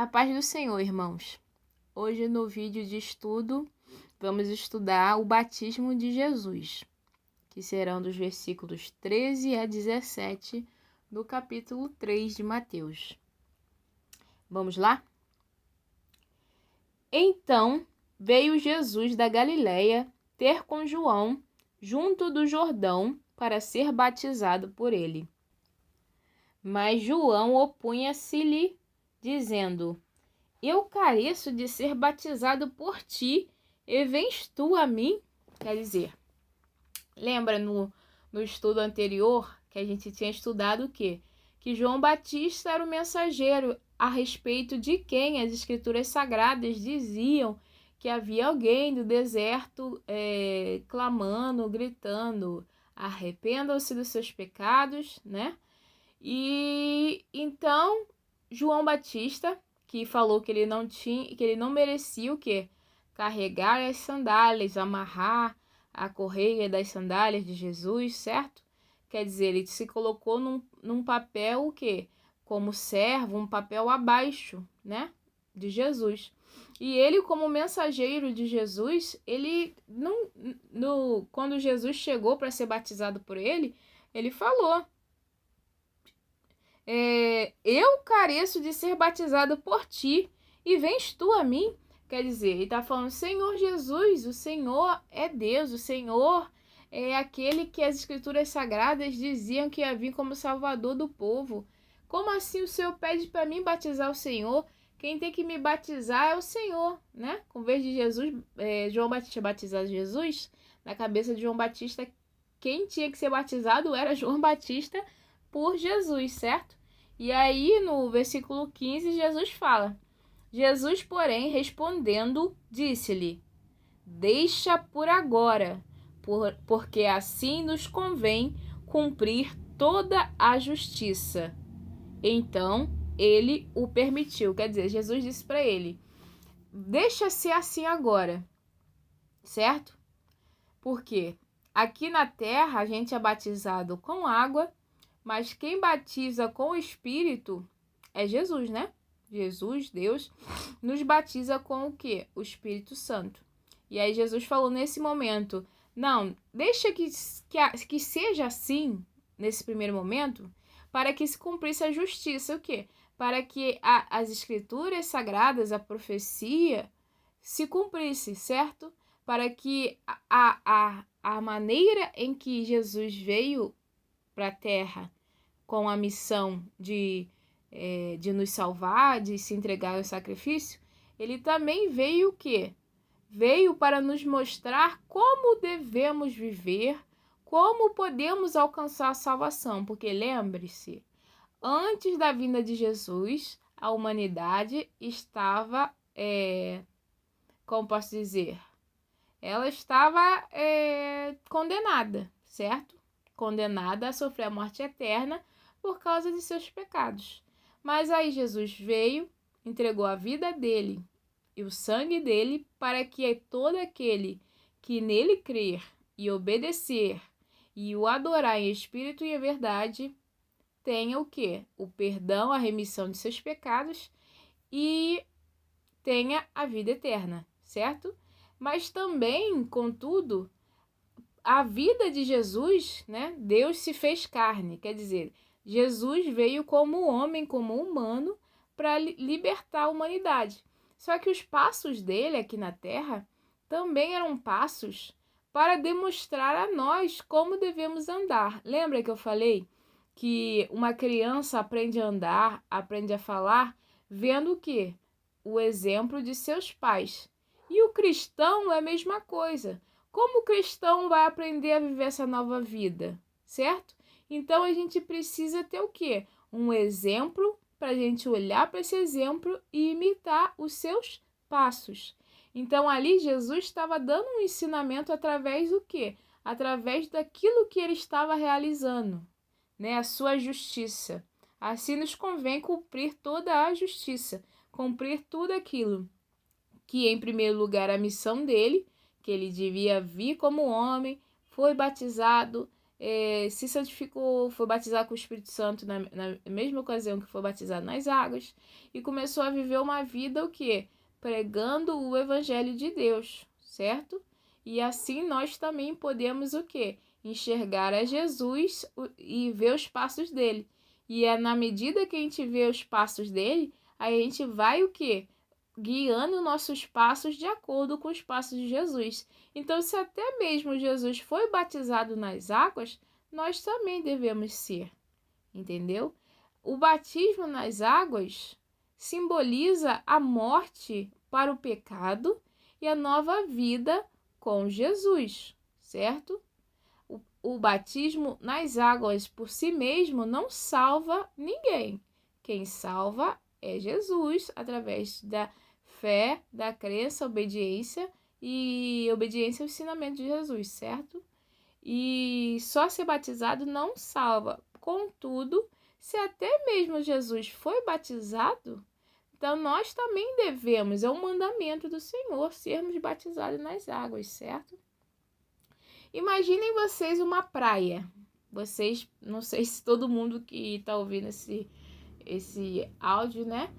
A paz do Senhor, irmãos. Hoje no vídeo de estudo, vamos estudar o batismo de Jesus, que serão dos versículos 13 a 17 do capítulo 3 de Mateus. Vamos lá? Então veio Jesus da Galileia ter com João, junto do Jordão, para ser batizado por ele. Mas João opunha-se-lhe, dizendo: Eu careço de ser batizado por ti, e vens tu a mim? Quer dizer, lembra no estudo anterior que a gente tinha estudado o quê? Que João Batista era o mensageiro a respeito de quem as escrituras sagradas diziam que havia alguém do deserto clamando, gritando: arrependam-se dos seus pecados, né? E então João Batista, que falou que ele não merecia o quê? Carregar as sandálias, amarrar a correia das sandálias de Jesus, certo? Quer dizer, ele se colocou num papel o quê? Como servo, um papel abaixo, né? De Jesus. E ele, como mensageiro de Jesus, ele quando Jesus chegou para ser batizado por ele falou: eu careço de ser batizado por ti, e vens tu a mim? Quer dizer, ele está falando: Senhor Jesus, o Senhor é Deus, o Senhor é aquele que as escrituras sagradas diziam que ia vir como salvador do povo. Como assim o Senhor pede para mim batizar o Senhor? Quem tem que me batizar é o Senhor, né? Com vez de Jesus, João Batista batizar Jesus, na cabeça de João Batista, quem tinha que ser batizado era João Batista por Jesus, certo? E aí, no versículo 15, Jesus fala: Jesus, porém, respondendo, disse-lhe: Deixa por agora, porque assim nos convém cumprir toda a justiça. Então, ele o permitiu. Quer dizer, Jesus disse para ele: deixa ser assim agora, certo? Porque aqui na terra a gente é batizado com água, mas quem batiza com o Espírito é Jesus, né? Jesus, Deus, nos batiza com o quê? O Espírito Santo. E aí Jesus falou nesse momento: não, deixa que seja assim, nesse primeiro momento, para que se cumprisse a justiça. O quê? Para que as escrituras sagradas, a profecia, se cumprisse, certo? Para que a maneira em que Jesus veio para a terra com a missão de nos salvar, de se entregar ao sacrifício, ele também veio o quê? Veio para nos mostrar como devemos viver, como podemos alcançar a salvação. Porque lembre-se, antes da vinda de Jesus, a humanidade estava, como posso dizer? Ela estava condenada, certo? Condenada a sofrer a morte eterna por causa de seus pecados. Mas aí Jesus veio, entregou a vida dele e o sangue dele para que todo aquele que nele crer e obedecer e o adorar em espírito e em verdade tenha o quê? O perdão, a remissão de seus pecados e tenha a vida eterna, certo? Mas também, contudo, a vida de Jesus, né? Deus se fez carne, quer dizer, Jesus veio como homem, como humano, para libertar a humanidade. Só que os passos dele aqui na Terra também eram passos para demonstrar a nós como devemos andar. Lembra que eu falei que uma criança aprende a andar, aprende a falar, vendo o quê? O exemplo de seus pais. E o cristão é a mesma coisa. Como o cristão vai aprender a viver essa nova vida, certo? Então a gente precisa ter o quê? Um exemplo para a gente olhar para esse exemplo e imitar os seus passos. Então ali Jesus estava dando um ensinamento através do quê? Através daquilo que ele estava realizando, né? A sua justiça. Assim nos convém cumprir toda a justiça, cumprir tudo aquilo que, em primeiro lugar, a missão dele, que ele devia vir como homem, foi batizado, se santificou, foi batizado com o Espírito Santo na mesma ocasião que foi batizado nas águas, e começou a viver uma vida o quê? Pregando o Evangelho de Deus, certo? E assim nós também podemos o quê? Enxergar a Jesus e ver os passos dele. E é na medida que a gente vê os passos dele, a gente vai o quê? Guiando nossos passos de acordo com os passos de Jesus. Então, se até mesmo Jesus foi batizado nas águas, nós também devemos ser, entendeu? O batismo nas águas simboliza a morte para o pecado e a nova vida com Jesus, certo? O batismo nas águas por si mesmo não salva ninguém. Quem salva é Jesus, através da fé, da crença, obediência ao ensinamento de Jesus, certo? E só ser batizado não salva. Contudo, se até mesmo Jesus foi batizado, então nós também devemos, é um mandamento do Senhor, sermos batizados nas águas, certo? Imaginem vocês uma praia. Vocês, não sei se todo mundo que está ouvindo esse áudio, né,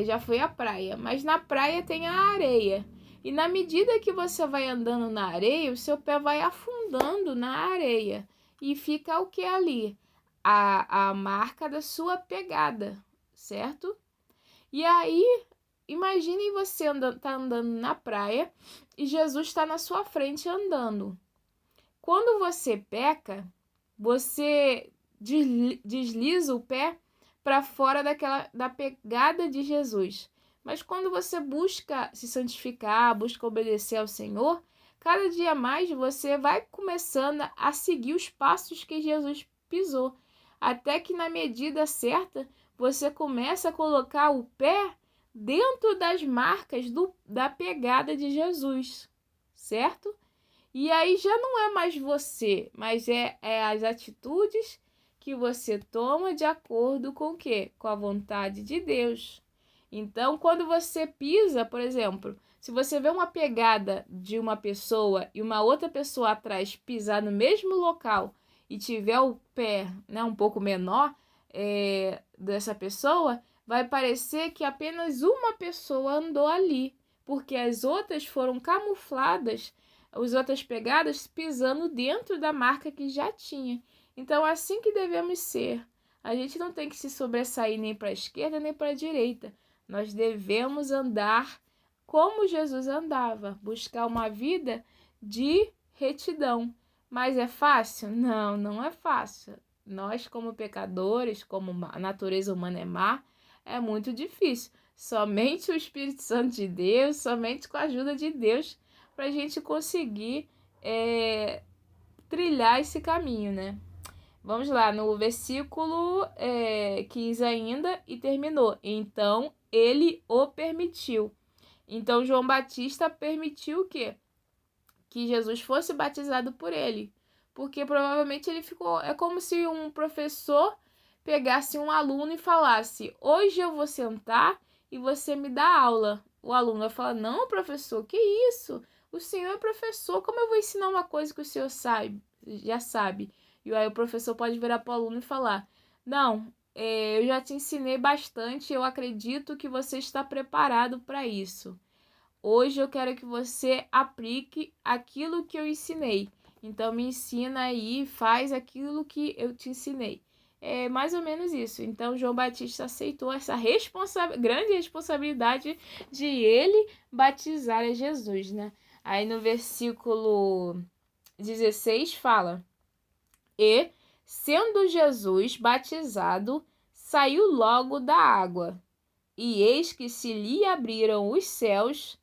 já foi à praia. Mas na praia tem a areia. E na medida que você vai andando na areia, o seu pé vai afundando na areia. E fica o que ali? A marca da sua pegada, certo? E aí, imaginem você tá andando na praia e Jesus está na sua frente andando. Quando você peca, você desliza o pé para fora da pegada de Jesus. Mas quando você busca se santificar, busca obedecer ao Senhor, cada dia mais você vai começando a seguir os passos que Jesus pisou, até que na medida certa você começa a colocar o pé dentro das marcas da pegada de Jesus, certo? E aí já não é mais você, mas é as atitudes que você toma de acordo com o quê? Com a vontade de Deus. Então, quando você pisa, por exemplo, se você vê uma pegada de uma pessoa e uma outra pessoa atrás pisar no mesmo local e tiver o pé, né, um pouco menor dessa pessoa, vai parecer que apenas uma pessoa andou ali, porque as outras foram camufladas, as outras pegadas pisando dentro da marca que já tinha. Então, assim que devemos ser. A gente não tem que se sobressair nem para a esquerda nem para a direita. Nós devemos andar como Jesus andava, buscar uma vida de retidão. Mas é fácil? Não, não é fácil. Nós, como pecadores, como a natureza humana é má, é muito difícil. Somente o Espírito Santo de Deus, somente com a ajuda de Deus, para a gente conseguir trilhar esse caminho, né? Vamos lá, no versículo 15 ainda, e terminou. Então, ele o permitiu. Então, João Batista permitiu o quê? Que Jesus fosse batizado por ele. Porque provavelmente ele ficou... É como se um professor pegasse um aluno e falasse: hoje eu vou sentar e você me dá aula. O aluno vai falar: não, professor, que isso? O senhor é professor, como eu vou ensinar uma coisa que o senhor já sabe? E aí o professor pode virar para o aluno e falar: não, eu já te ensinei bastante, eu acredito que você está preparado para isso. Hoje eu quero que você aplique aquilo que eu ensinei. Então me ensina aí, faz aquilo que eu te ensinei. É mais ou menos isso. Então João Batista aceitou essa grande responsabilidade de ele batizar a Jesus, né? Aí no versículo 16 fala: e, sendo Jesus batizado, saiu logo da água. E eis que se lhe abriram os céus,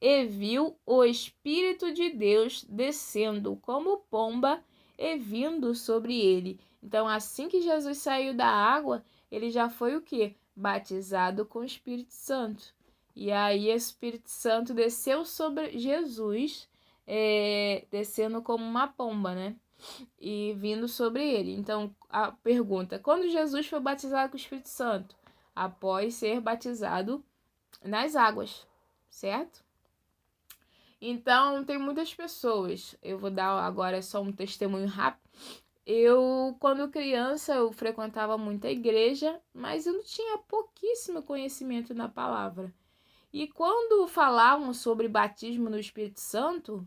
e viu o Espírito de Deus descendo como pomba e vindo sobre ele. Então, assim que Jesus saiu da água, ele já foi o quê? Batizado com o Espírito Santo. E aí o Espírito Santo desceu sobre Jesus, descendo como uma pomba, né? E vindo sobre ele. Então, a pergunta: quando Jesus foi batizado com o Espírito Santo? Após ser batizado nas águas, certo? Então, tem muitas pessoas. Eu vou dar agora só um testemunho rápido. Quando criança, eu frequentava muito a igreja, mas eu tinha pouquíssimo conhecimento na palavra. E quando falavam sobre batismo no Espírito Santo,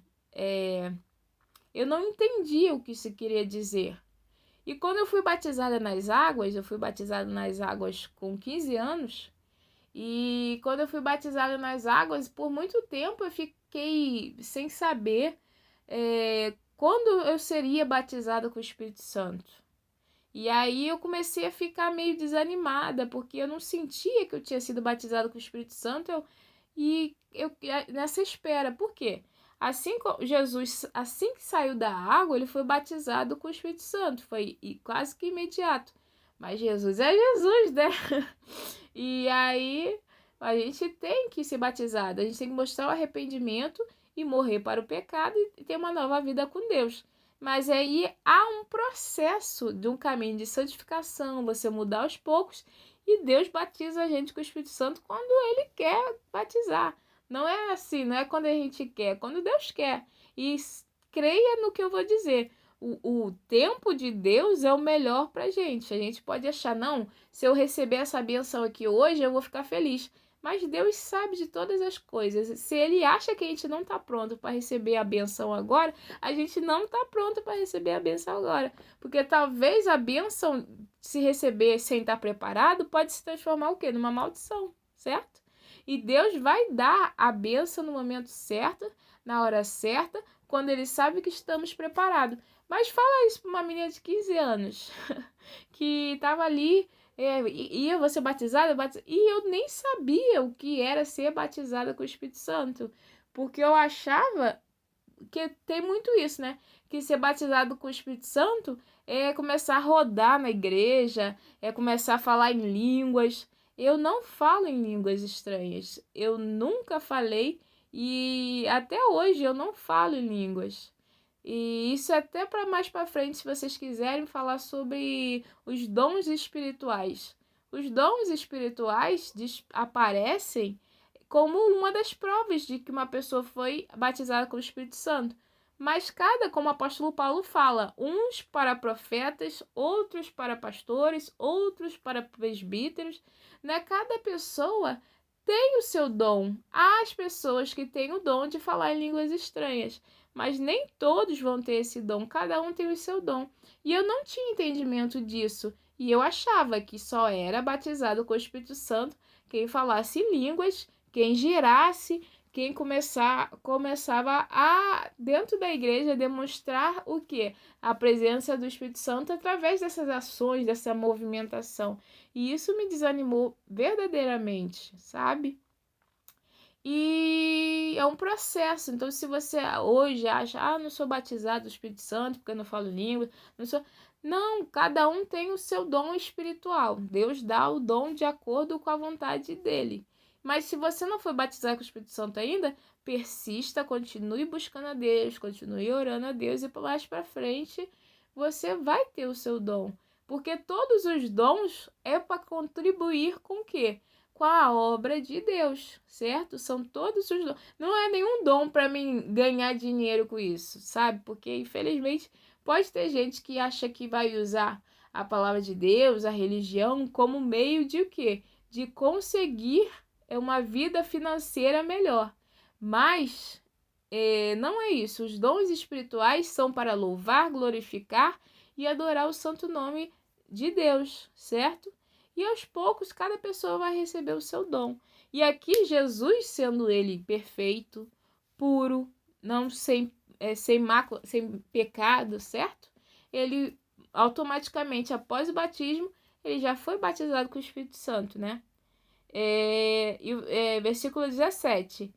eu não entendia o que isso queria dizer. E quando eu fui batizada nas águas, eu fui batizada nas águas com 15 anos, e quando eu fui batizada nas águas, por muito tempo eu fiquei sem saber quando eu seria batizada com o Espírito Santo. E aí eu comecei a ficar meio desanimada, porque eu não sentia que eu tinha sido batizada com o Espírito Santo, nessa espera. Por quê? Jesus, assim que saiu da água, ele foi batizado com o Espírito Santo, foi quase que imediato. Mas Jesus é Jesus, né? E aí a gente tem que ser batizado, a gente tem que mostrar o arrependimento e morrer para o pecado e ter uma nova vida com Deus. Mas aí há um processo de um caminho de santificação, você mudar aos poucos, e Deus batiza a gente com o Espírito Santo quando Ele quer batizar. Não é assim, não é quando a gente quer, é quando Deus quer. E creia no que eu vou dizer. O tempo de Deus é o melhor pra gente. A gente pode achar, não, se eu receber essa benção aqui hoje, eu vou ficar feliz. Mas Deus sabe de todas as coisas. Se Ele acha que a gente não está pronto para receber a benção agora, a gente não está pronto para receber a benção agora. Porque talvez a benção, se receber sem estar preparado, pode se transformar o quê? Numa maldição, certo? E Deus vai dar a benção no momento certo, na hora certa, quando Ele sabe que estamos preparados. Mas fala isso para uma menina de 15 anos, que estava ali, ia você batizada? E eu nem sabia o que era ser batizada com o Espírito Santo, porque eu achava que tem muito isso, né? Que ser batizado com o Espírito Santo é começar a rodar na igreja, é começar a falar em línguas. Eu não falo em línguas estranhas. Eu nunca falei e até hoje eu não falo em línguas. E isso é até para mais para frente, se vocês quiserem falar sobre os dons espirituais. Os dons espirituais aparecem como uma das provas de que uma pessoa foi batizada com o Espírito Santo. Mas como o apóstolo Paulo fala, uns para profetas, outros para pastores, outros para presbíteros, né? Cada pessoa tem o seu dom. Há as pessoas que têm o dom de falar em línguas estranhas, mas nem todos vão ter esse dom, cada um tem o seu dom. E eu não tinha entendimento disso, e eu achava que só era batizado com o Espírito Santo quem falasse línguas, quem girasse, quem começava a, dentro da igreja, demonstrar o quê? A presença do Espírito Santo através dessas ações, dessa movimentação. E isso me desanimou verdadeiramente, sabe? E é um processo. Então, se você hoje acha, não sou batizado do Espírito Santo porque eu não falo língua, não sou. Não, cada um tem o seu dom espiritual. Deus dá o dom de acordo com a vontade dele. Mas se você não foi batizado com o Espírito Santo ainda, persista, continue buscando a Deus, continue orando a Deus e mais para frente você vai ter o seu dom. Porque todos os dons é para contribuir com o quê? Com a obra de Deus, certo? São todos os dons. Não é nenhum dom para mim ganhar dinheiro com isso, sabe? Porque, infelizmente, pode ter gente que acha que vai usar a palavra de Deus, a religião, como meio de o quê? De conseguir uma vida financeira melhor. Mas não é isso. Os dons espirituais são para louvar, glorificar e adorar o santo nome de Deus, certo? E aos poucos, cada pessoa vai receber o seu dom. E aqui, Jesus, sendo ele perfeito, puro, não sem mácula, sem pecado, certo? Ele, automaticamente, após o batismo, ele já foi batizado com o Espírito Santo, né? Versículo 17.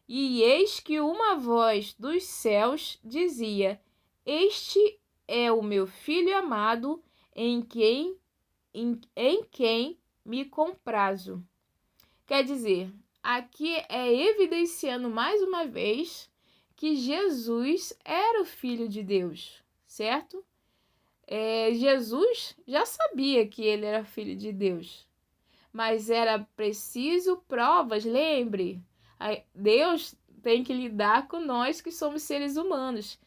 E eis que uma voz dos céus dizia: Este é o meu Filho amado, em quem me comprazo. Quer dizer, aqui é evidenciando mais uma vez que Jesus era o Filho de Deus, certo? Jesus já sabia que ele era Filho de Deus, mas era preciso provas, lembre. Deus tem que lidar com nós que somos seres humanos,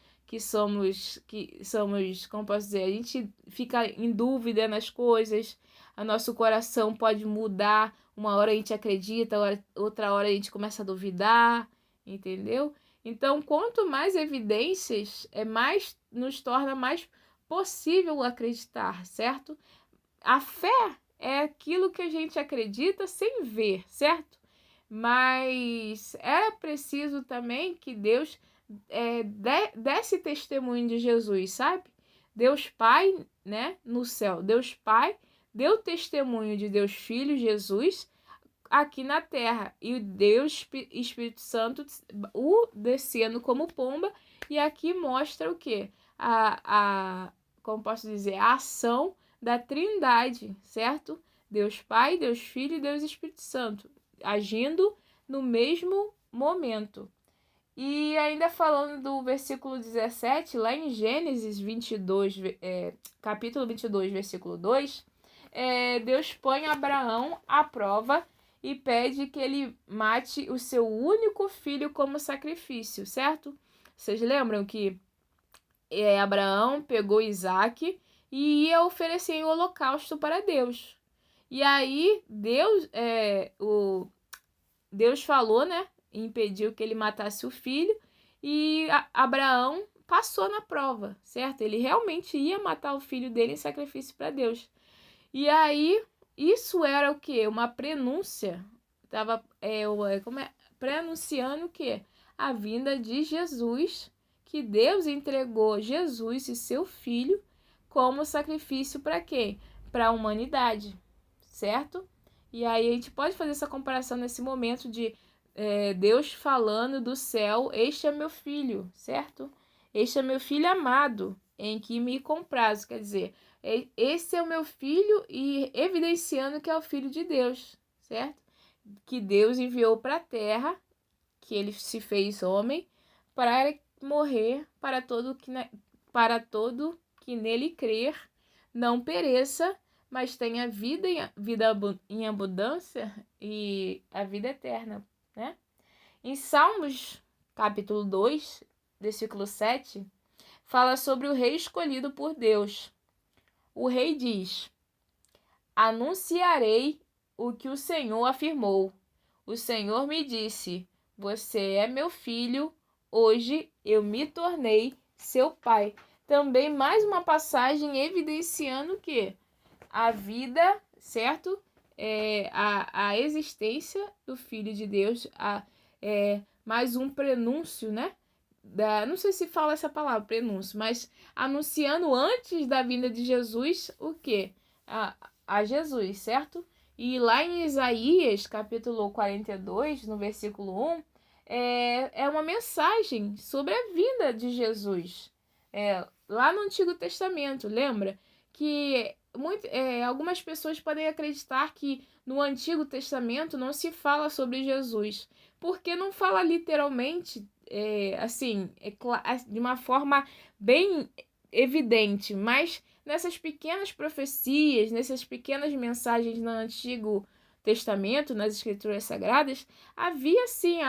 como posso dizer, a gente fica em dúvida nas coisas, o nosso coração pode mudar, uma hora a gente acredita, outra hora a gente começa a duvidar, entendeu? Então, quanto mais evidências, mais nos torna mais possível acreditar, certo? A fé é aquilo que a gente acredita sem ver, certo? Mas é preciso também que Deus desse testemunho de Jesus, sabe? Deus Pai, né, no céu, Deus Pai deu testemunho de Deus Filho, Jesus, aqui na terra, e Deus Espírito Santo o descendo como pomba, e aqui mostra o quê? Como posso dizer, a ação da Trindade, certo? Deus Pai, Deus Filho e Deus Espírito Santo, agindo no mesmo momento. E ainda falando do versículo 17, lá em Gênesis 22, capítulo 22, versículo 2, Deus põe Abraão à prova e pede que ele mate o seu único filho como sacrifício, certo? Vocês lembram que Abraão pegou Isaac e ia oferecer em holocausto para Deus. E aí Deus falou, né? Impediu que ele matasse o filho, e Abraão passou na prova, certo? Ele realmente ia matar o filho dele em sacrifício para Deus. E aí, isso era o quê? Uma prenúncia. Estava prenunciando o quê? A vinda de Jesus, que Deus entregou Jesus e seu filho como sacrifício para quem? Para a humanidade, certo? E aí a gente pode fazer essa comparação nesse momento de Deus falando do céu: este é meu filho, certo? Este é meu filho amado, em que me comprazo. Quer dizer, esse é o meu filho, e evidenciando que é o filho de Deus, certo? Que Deus enviou para a terra, que ele se fez homem, para morrer para todo que nele crer, não pereça, mas tenha vida em abundância e a vida eterna, né? Em Salmos, capítulo 2, versículo 7, fala sobre o rei escolhido por Deus. O rei diz: anunciarei o que o Senhor afirmou. O Senhor me disse: você é meu filho, hoje eu me tornei seu pai. Também mais uma passagem evidenciando que a vida, certo? A existência do Filho de Deus, mais um prenúncio, né? Não sei se fala essa palavra, prenúncio, mas anunciando antes da vinda de Jesus o quê? A Jesus, certo? E lá em Isaías, capítulo 42, no versículo 1, é uma mensagem sobre a vinda de Jesus. Lá no Antigo Testamento, lembra? Que algumas pessoas podem acreditar que no Antigo Testamento não se fala sobre Jesus, porque não fala literalmente, de uma forma bem evidente, mas nessas pequenas profecias, nessas pequenas mensagens no Antigo Testamento, nas Escrituras Sagradas, havia sim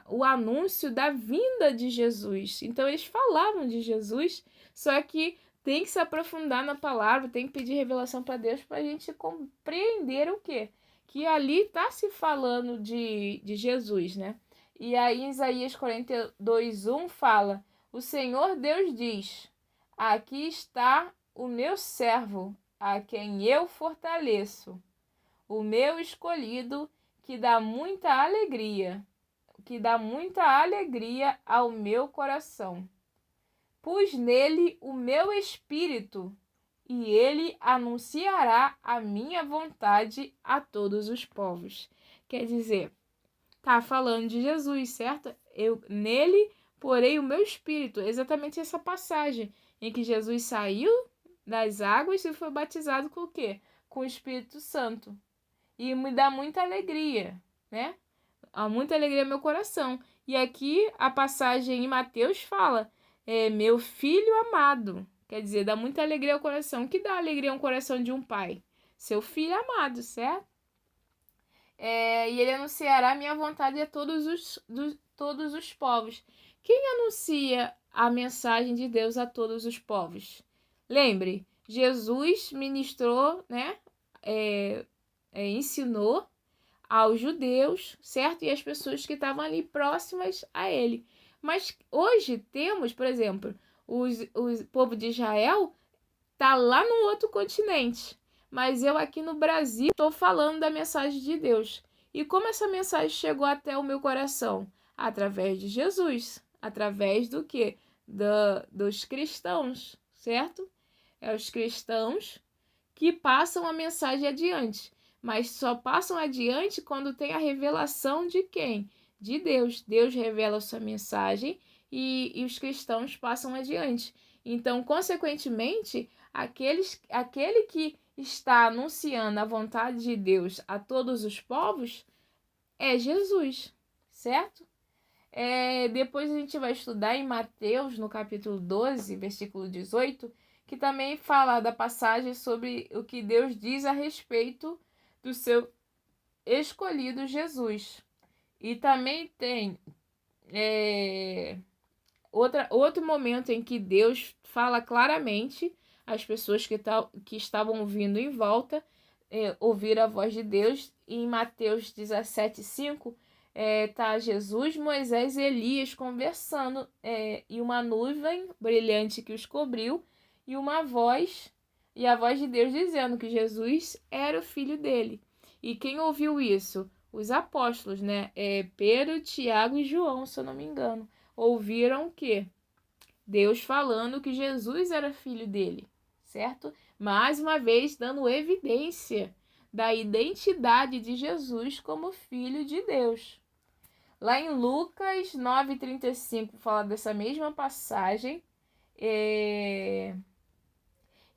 o anúncio da vinda de Jesus. Então eles falavam de Jesus, só que tem que se aprofundar na palavra, tem que pedir revelação para Deus para a gente compreender o quê? Que ali está se falando de Jesus, né? E aí em Isaías 42:1 fala: o Senhor Deus diz: aqui está o meu servo, a quem eu fortaleço, o meu escolhido, que dá muita alegria ao meu coração. Pus nele o meu espírito, e ele anunciará a minha vontade a todos os povos. Quer dizer, tá falando de Jesus, certo? Nele porei o meu espírito. Exatamente essa passagem em que Jesus saiu das águas e foi batizado com o quê? Com o Espírito Santo. E me dá muita alegria, né? Há muita alegria no meu coração. E aqui a passagem em Mateus fala: meu filho amado. Quer dizer, dá muita alegria ao coração. O que dá alegria ao coração de um pai? Seu filho amado, certo? E ele anunciará a minha vontade a todos os povos. Quem anuncia a mensagem de Deus a todos os povos. Lembre, Jesus ministrou, né? Ensinou aos judeus, certo? E as pessoas que estavam ali próximas a ele. Mas hoje temos, por exemplo, o povo de Israel tá lá no outro continente. Mas eu aqui no Brasil estou falando da mensagem de Deus. E como essa mensagem chegou até o meu coração? Através de Jesus. Através do quê? Dos cristãos, certo? É os cristãos que passam a mensagem adiante. Mas só passam adiante quando tem a revelação de quem? De Deus. Deus revela a sua mensagem e os cristãos passam adiante. Então, consequentemente, aquele que está anunciando a vontade de Deus a todos os povos é Jesus, certo? Depois a gente vai estudar em Mateus, no capítulo 12, versículo 18, que também fala da passagem sobre o que Deus diz a respeito do seu escolhido Jesus. E também tem outro momento em que Deus fala claramente às pessoas que estavam ouvindo em volta, ouvir a voz de Deus. Em Mateus 17:5, tá Jesus, Moisés e Elias conversando, e uma nuvem brilhante que os cobriu, e a voz de Deus dizendo que Jesus era o filho dele. E quem ouviu isso? Os apóstolos, né? Pedro, Tiago e João, se eu não me engano. Ouviram o quê? Deus falando que Jesus era filho dele, certo? Mais uma vez, dando evidência da identidade de Jesus como filho de Deus. Lá em Lucas 9:35 fala dessa mesma passagem.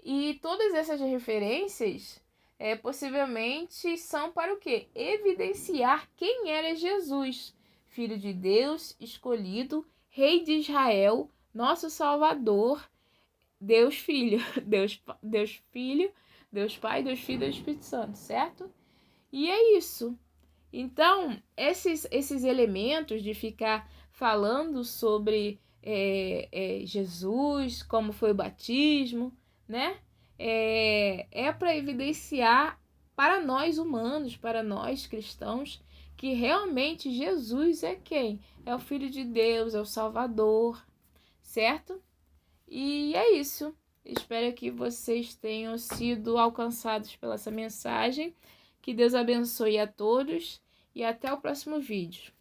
E todas essas referências possivelmente são para o quê? Evidenciar quem era Jesus, filho de Deus, escolhido, rei de Israel, nosso Salvador, Deus Filho, Deus Filho, Deus Pai, Deus Filho e Deus Espírito Santo, certo? E é isso. Então, esses elementos de ficar falando sobre Jesus, como foi o batismo, né? Para evidenciar para nós humanos, para nós cristãos, que realmente Jesus é quem? É o Filho de Deus, é o Salvador, certo? E é isso. Espero que vocês tenham sido alcançados pela essa mensagem. Que Deus abençoe a todos e até o próximo vídeo.